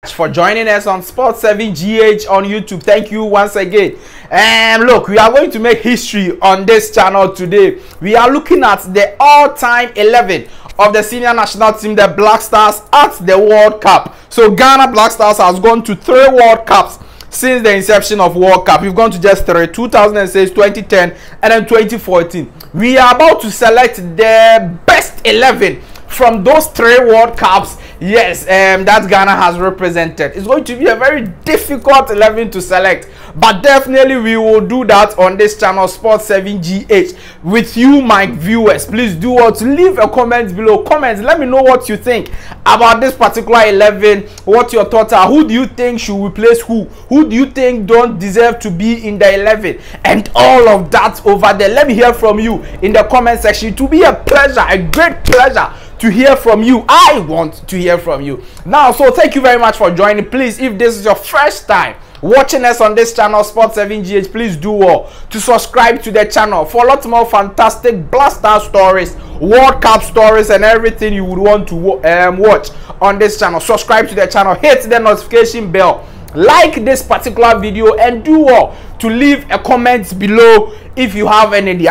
For joining us on Sport 7 GH on YouTube. Thank you once again. And look, we are going to make history on this channel today. We are looking at the all-time 11 of the senior national team, the Black Stars, at the World Cup. So Ghana Blackstars has gone to 3 World Cups since the inception of World Cup. We've gone to just 3: 2006, 2010, and then 2014. We are about to select the best 11 from those 3 World Cups. Yes, that Ghana has represented. It's going to be a very difficult 11 to select, but definitely we will do that on this channel, Sport 7 GH, with you, my viewers. Please do what? Leave a comment below. Comments, let me know what you think about this particular 11, what your thoughts are. Who do you think should replace who? Who do you think don't deserve to be in the 11? And all of that over there. Let me hear from you in the comment section. It will be a pleasure, a great pleasure to hear from you. I want to hear from you now. So thank you very much for joining. Please, if this is your first time watching us on this channel, Sport 7 GH, please do well to subscribe to the channel for a lot more fantastic Blaster stories, World Cup stories, and everything you would want to watch on this channel. Subscribe to the channel, hit the notification bell, like this particular video, and do well to leave a comment below if you have any.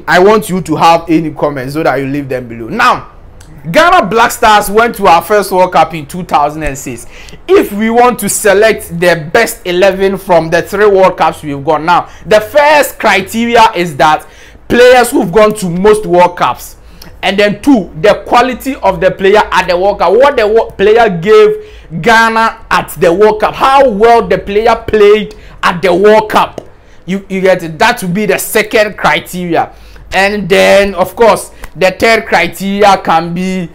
I want you to have any comments so that you leave them below. Now, Ghana Blackstars went to our first World Cup in 2006. If we want to select the best 11 from the 3 World Cups we've gone now, the first criteria is that players who've gone to most World Cups, and then 2, the quality of the player at the World Cup, what the player gave Ghana at the World Cup, how well the player played at the World Cup. You get it? That would be the second criteria. And then, of course, the third criteria can be,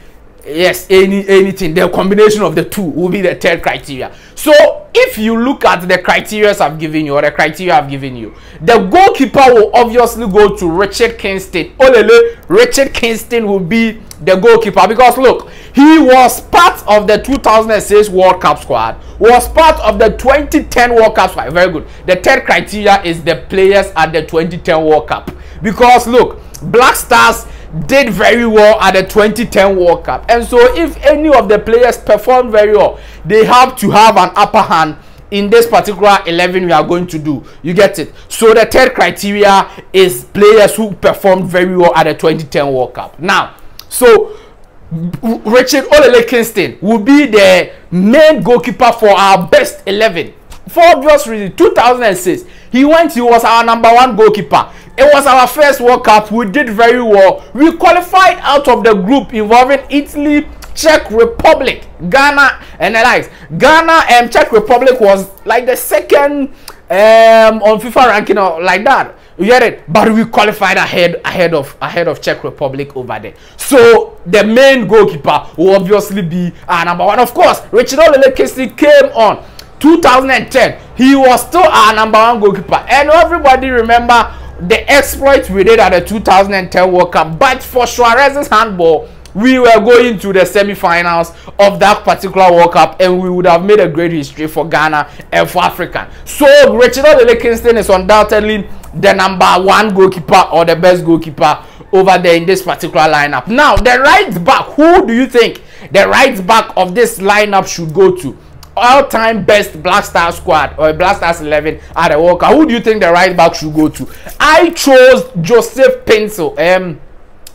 yes, anything. The combination of the 2 will be the third criteria. So if you look at the criteria I've given you, or the criteria I've given you, the goalkeeper will obviously go to Richard Kingston. Olele, Richard Kingston will be the goalkeeper, because look, he was part of the 2006 World Cup squad, was part of the 2010 World Cup squad. Very good. The third criteria is the players at the 2010 World Cup, because look, Black Stars did very well at the 2010 World Cup, and so if any of the players perform very well, they have to have an upper hand in this particular 11 we are going to do. You get it? So the third criteria is players who performed very well at the 2010 World Cup. Now, so Richard Olele Kingston will be the main goalkeeper for our best 11 for obvious reasons. 2006 he was our #1 goalkeeper. It was our first World Cup. We did very well. We qualified out of the group involving Italy, Czech Republic, Ghana, and the likes. Ghana and Czech Republic was like the second on FIFA ranking, or like that. You get it? But we qualified ahead of Czech Republic over there. So the main goalkeeper will obviously be our #1. Of course, Richard Olele Kingston came on 2010. He was still our #1 goalkeeper, and everybody remember the exploit we did at the 2010 World Cup. But for Suarez's handball, we were going to the semi-finals of that particular World Cup, and we would have made a great history for Ghana and for Africa. So Richard Olele Kingston is undoubtedly the #1 goalkeeper, or the best goalkeeper over there in this particular lineup. Now, the right back, who do you think the right back of this lineup should go to? All-time best Black Stars squad, or Black Stars 11 at the World Cup. Who do you think the right back should go to? I chose Joseph Pencil.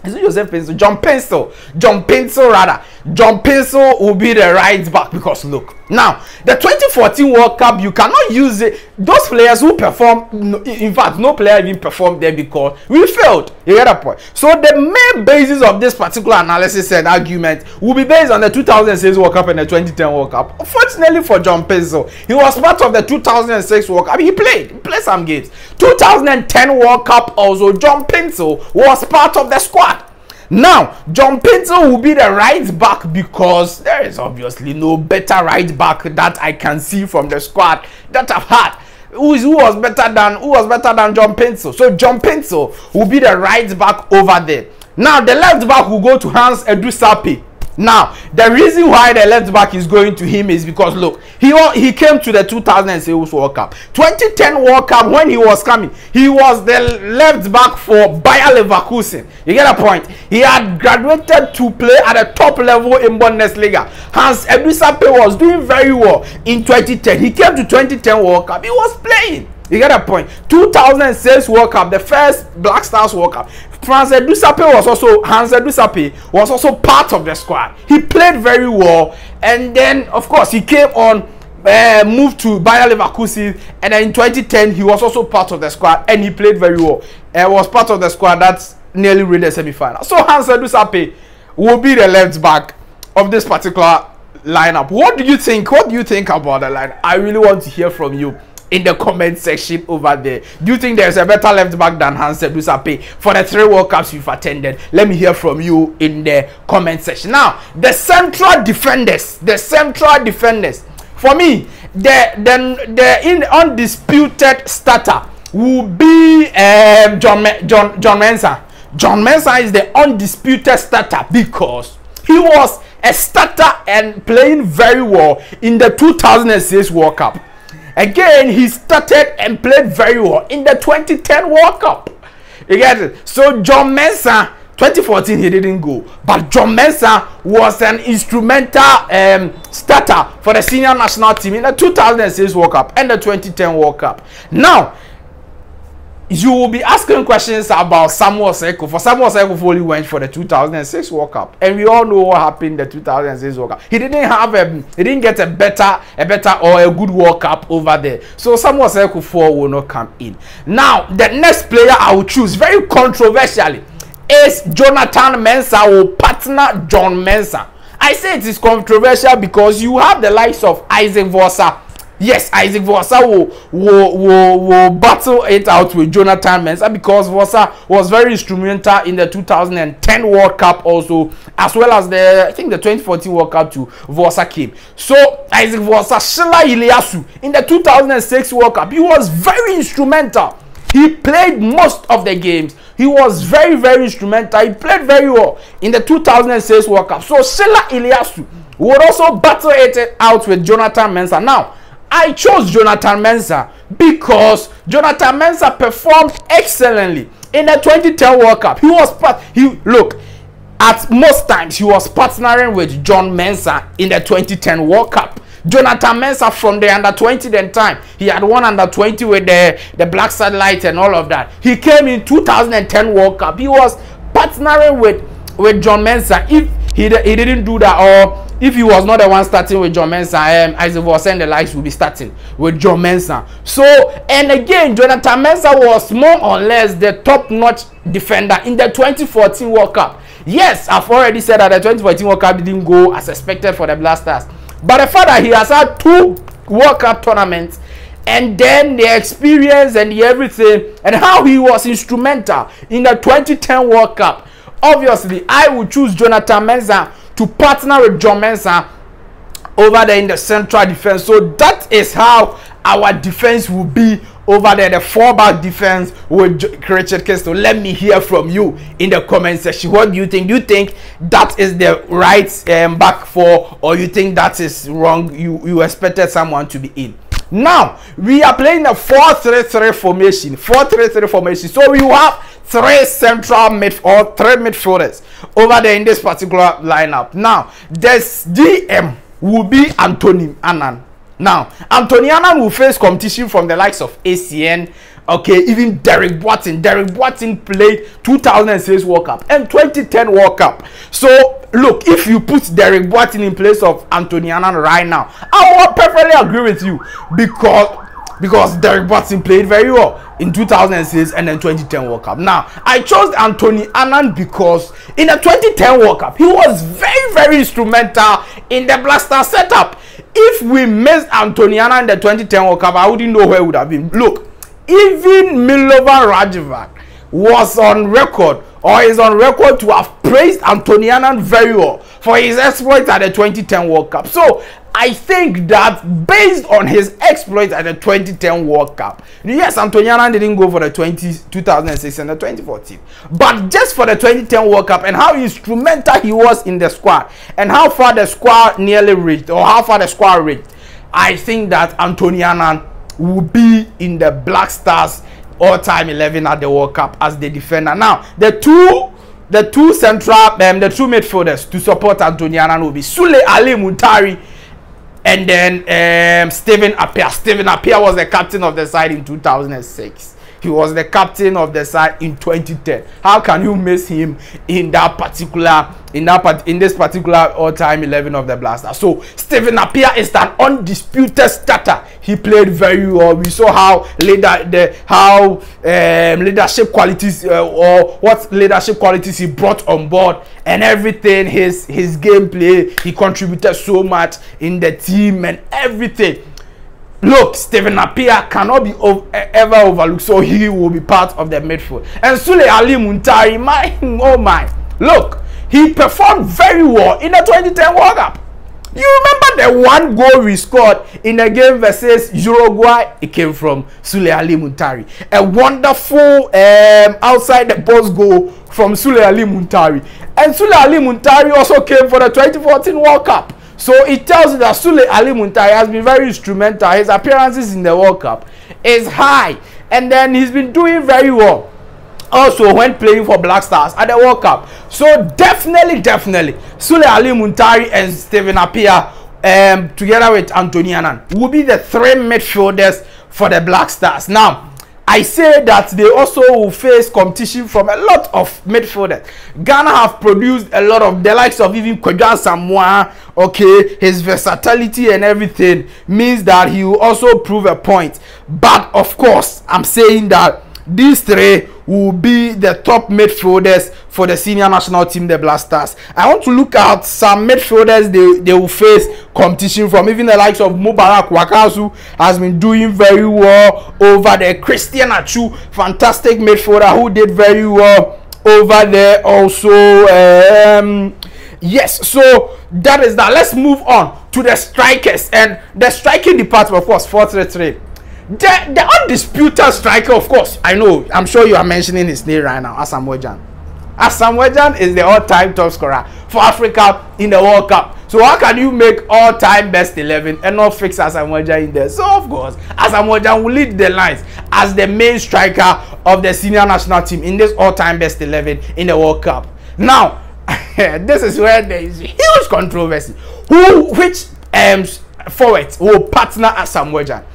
Is it Joseph Pencil? John Pencil. John Pencil, rather. John Pencil will be the right back, because look, now the 2014 World Cup, you cannot use it. Those players who perform, in fact, no player even performed there because we failed. You get a point? So the main basis of this particular analysis and argument will be based on the 2006 World Cup and the 2010 World Cup. Unfortunately for John Pencil, he was part of the 2006 World Cup. He played some games. 2010 World Cup also, John Pencil was part of the squad. Now, John Pencil will be the right back, because there is obviously no better right back that I can see from the squad that I've had. Who was better than John Pencil? So John Pencil will be the right back over there. Now, the left back will go to Hans Edusape. Now, the reason why the left back is going to him is because, look, he came to the 2006 World Cup. 2010 World Cup, when he was coming, he was the left back for Bayer Leverkusen. You get a point? He had graduated to play at a top level in Bundesliga. Hans Edusape was doing very well in 2010. He came to 2010 World Cup. He was playing. You get a point? 2006 World Cup, the first Blackstars World Cup. Hans Edusape was also part of the squad. He played very well, and then of course he came on, moved to Bayer Leverkusen, and then in 2010 he was also part of the squad, and he played very well. Was part of the squad that's nearly reached the semi-final. So Hans Edusape will be the left back of this particular lineup. What do you think? What do you think about the lineup? I really want to hear from you in the comment section over there. Do you think there's a better left back than Hans Edusape for the 3 World Cups you've attended? Let me hear from you in the comment section. Now, the central defenders. For me, the undisputed starter will be John Mensah. John Mensah is the undisputed starter because he was a starter and playing very well in the 2006 World Cup. Again, he started and played very well in the 2010 World Cup. You get it? So John Mensah, 2014 he didn't go, but John Mensah was an instrumental starter for the senior national team in the 2006 World Cup and the 2010 World Cup. Now, you will be asking questions about Asamoah Gyan. Asamoah Gyan only went for the 2006 World Cup, and we all know what happened in the 2006 World Cup. He didn't get a better or a good World Cup over there. So Asamoah Gyan will not come in. Now, the next player I will choose, very controversially, is Jonathan Mensah will partner John Mensah. I say it is controversial because you have the likes of Isaac Vossa. Yes, Isaac Vossa will battle it out with Jonathan Mensah because Vossa was very instrumental in the 2010 World Cup also, as well as the 2014 World Cup too. Vossa came. So Isaac Vossa, Sulley Muntari in the 2006 World Cup, he was very instrumental. He played most of the games. He was very, very instrumental. He played very well in the 2006 World Cup. So Sulley Muntari would also battle it out with Jonathan Mensah. Now, I chose Jonathan Mensah because Jonathan Mensah performed excellently in the 2010 World Cup. At most times he was partnering with John Mensah in the 2010 World Cup. Jonathan Mensah from the under-20 then time, he had won under-20 with the Black Satellite and all of that. He came in 2010 World Cup. He was partnering with John Mensah. If he didn't do that, or if he was not the one starting with John Mensah, Isaac Vossa and the likes will be starting with John Mensah. So, and again, Jonathan Mensah was more or less the top-notch defender in the 2014 World Cup. Yes, I've already said that the 2014 World Cup didn't go as expected for the Blasters. But the fact that he has had 2 World Cup tournaments, and then the experience and the everything, and how he was instrumental in the 2010 World Cup, obviously, I would choose Jonathan Mensah to partner with John Mensah over there in the central defense. So that is how our defense will be over there, the 4-back defense with Richard Kingston. Let me hear from you in the comment section. What do you think? Do you think that is the right back 4, or you think that is wrong? You expected someone to be in? Now, we are playing a 4-3-3 formation. 4-3-3 formation. So we have 3 central midfielders over there in this particular lineup. Now, this DM will be Anthony Annan. Now, Anthony Annan will face competition from the likes of Essien, okay, even Derek Boateng. Derek Boateng played 2006 World Cup and 2010 World Cup. So, look, if you put Derek Boateng in place of Anthony Annan right now, I will perfectly agree with you because Derek Boateng played very well in 2006 and then 2010 World Cup. Now, I chose Anthony Annan because in the 2010 World Cup, he was very, very instrumental in the Blaster setup. If we missed Anthony Annan in the 2010 World Cup, I wouldn't know where it would have been. Look, even Milovan Rajevac was on record, or is on record to have praised Anthony Annan very well for his exploits at the 2010 World Cup. So, I think that based on his exploits at the 2010 World Cup, yes, Antoniana didn't go for the 2006 and the 2014, but just for the 2010 World Cup and how instrumental he was in the squad and how far the squad nearly reached, or how far the squad reached, I think that Antoniana will be in the Black Stars all-time 11 at the World Cup as the defender. Now, the two midfielders to support Antoniana will be Sulley Muntari and then Stephen Appiah. Stephen Appiah was the captain of the side in 2006. He was the captain of the side in 2010. How can you miss him in that particular in this particular all-time 11 of the Blasters? So Stephen Appiah is an undisputed starter. He played very well. We saw how leadership qualities or what leadership qualities he brought on board and everything. His gameplay, he contributed so much in the team and everything. Look, Stephen Appiah cannot be ever overlooked, so he will be part of the midfield. And Sulley Muntari, oh my, look, he performed very well in the 2010 World Cup. You remember the one goal we scored in the game versus Uruguay? It came from Sulley Muntari. A wonderful outside the box goal from Sulley Muntari. And Sulley Muntari also came for the 2014 World Cup. So it tells you that Sulley Muntari has been very instrumental. His appearances in the World Cup is high. And then he's been doing very well also when playing for Black Stars at the World Cup. So definitely Sulley Muntari and Stephen Appiah together with Antoniana will be the three midfielders for the Black Stars. Now, I say that they also will face competition from a lot of midfielders. Ghana have produced a lot of the likes of even Asamoah. Okay, his versatility and everything means that he will also prove a point. But of course, I'm saying that these three will be the top midfielders for the senior national team, the Blasters. I want to look at some midfielders they will face competition from. Even the likes of Mubarak Wakasu has been doing very well over there. Christian Achu, fantastic midfielder who did very well over there also. Yes, so that is that. Let's move on to the strikers and the striking department, of course, 4-3-3. The undisputed striker, of course, I'm sure you are mentioning his name right now, Asamoah Gyan. Asamoah Gyan is the all-time top scorer for Africa in the World Cup. So how can you make all-time best 11 and not fix Asamoah Gyan in there? So of course, Asamoah Gyan will lead the lines as the main striker of the senior national team in this all-time best 11 in the World Cup. Now, this is where there is huge controversy. Which forwards will partner Asamoah Gyan?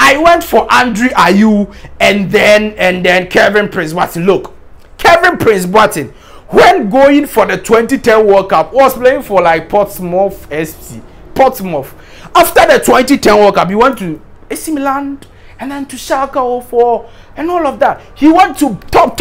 I went for Dede Ayew and then Kelvin Prince Boateng. Look, Kelvin Prince Boateng, when going for the 2010 World Cup, was playing for like Portsmouth FC. Portsmouth. After the 2010 World Cup, he went to AC Milan and then to Schalke 04 and all of that. He went to top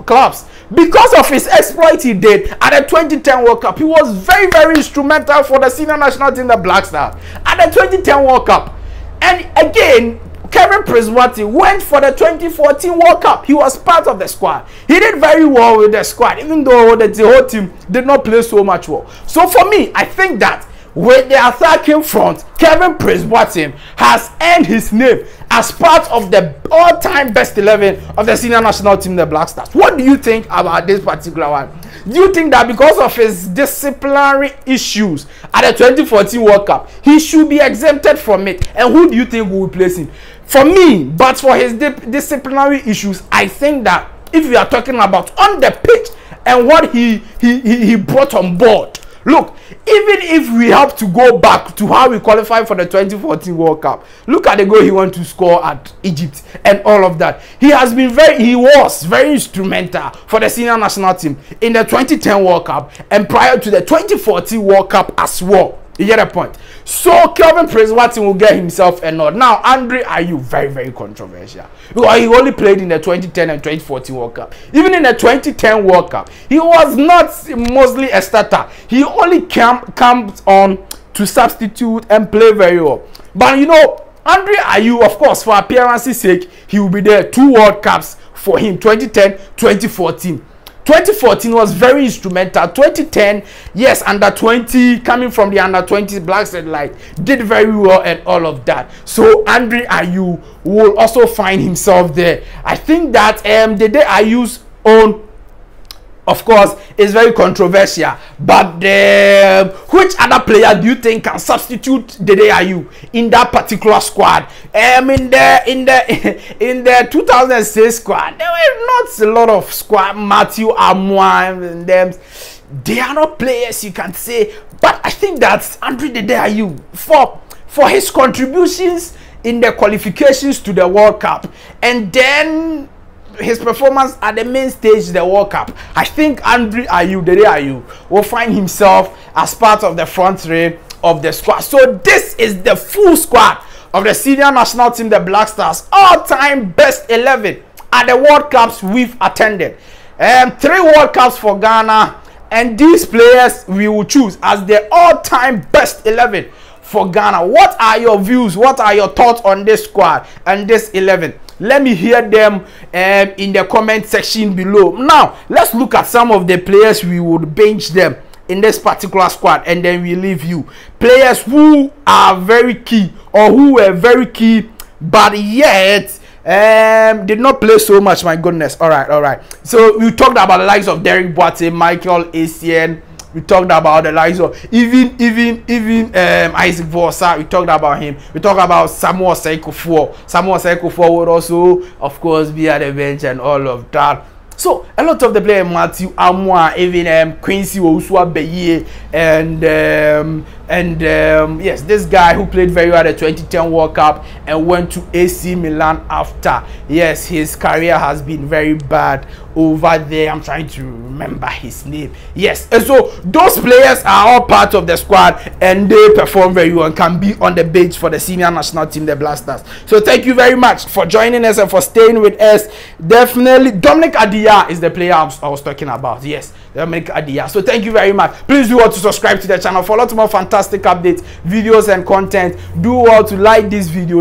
clubs because of his exploit he did at the 2010 World Cup. He was very instrumental for the senior national team, the Black Stars, at the 2010 World Cup. And again, Kelvin Prince Boateng went for the 2014 World Cup. He was part of the squad. He did very well with the squad, even though the whole team did not play so much well. So for me, I think that with the attacking front, Kelvin Prince Boateng has earned his name as part of the all-time best 11 of the senior national team, the Black Stars. What do you think about this particular one? Do you think that because of his disciplinary issues at the 2014 World Cup, he should be exempted from it? And who do you think will replace him? For me, but for his disciplinary issues, I think that if we are talking about on the pitch and what he brought on board, look, even if we have to go back to how we qualified for the 2014 World Cup, look at the goal he went to score at Egypt and all of that. He was very instrumental for the senior national team in the 2010 World Cup and prior to the 2014 World Cup as well. You get a point. So Kelvin Prince Boateng will get himself a nod. Now Dede Ayew, very controversial. Because he only played in the 2010 and 2014 World Cup. Even in the 2010 World Cup, he was not mostly a starter. He only comes on to substitute and play very well. But you know, Dede Ayew, of course, for appearance's sake, he will be there. 2 World Cups for him, 2010, 2014. 2014 was very instrumental. 2010, yes, under 20, coming from the under 20 Blackstars, like, did very well and all of that. So Dede Ayew will also find himself there. I think that Dede Ayew's own, of course, is very controversial, but which other player do you think can substitute Dede Ayew in that particular squad? In the 2006 squad, there were not a lot of squad. Micheal Essien and them, they are not players you can say, but I think that Dede Ayew, for his contributions in the qualifications to the World Cup, and then his performance at the main stage, the World Cup, I think Dede Ayew will find himself as part of the front three of the squad. So this is the full squad of the senior national team, the Blackstars, all-time best 11 at the World Cups we've attended. 3 World Cups for Ghana, and these players we will choose as the all-time best 11 for Ghana. What are your views? What are your thoughts on this squad and this 11? Let me hear them in the comment section below. Now, let's look at some of the players we would bench them in this particular squad, and then we leave you. Players who are very key, or who were very key, but yet did not play so much. My goodness. All right. So we talked about the likes of Derek Boateng, Micheal Essien. We talked about the likes of even Isaac Vosa. We talked about him. We talked about Osei Kuffour. Osei Kuffour would also, of course, be at the bench and all of that. So a lot of the players, Matthew Amoah, even Quincy Osua Beye, and yes, this guy who played very well at the 2010 World Cup and went to AC Milan after. Yes, his career has been very bad over there. I'm trying to remember his name. Yes, and so those players are all part of the squad, and they perform very well and can be on the bench for the senior national team, the Blasters. So thank you very much for joining us and for staying with us. Definitely, Dominic Appiah is the player I was talking about. Yes, Dominic Appiah. So thank you very much. Please do want to subscribe to the channel for a lot more fantastic updates, videos, and content. Do want to like this video.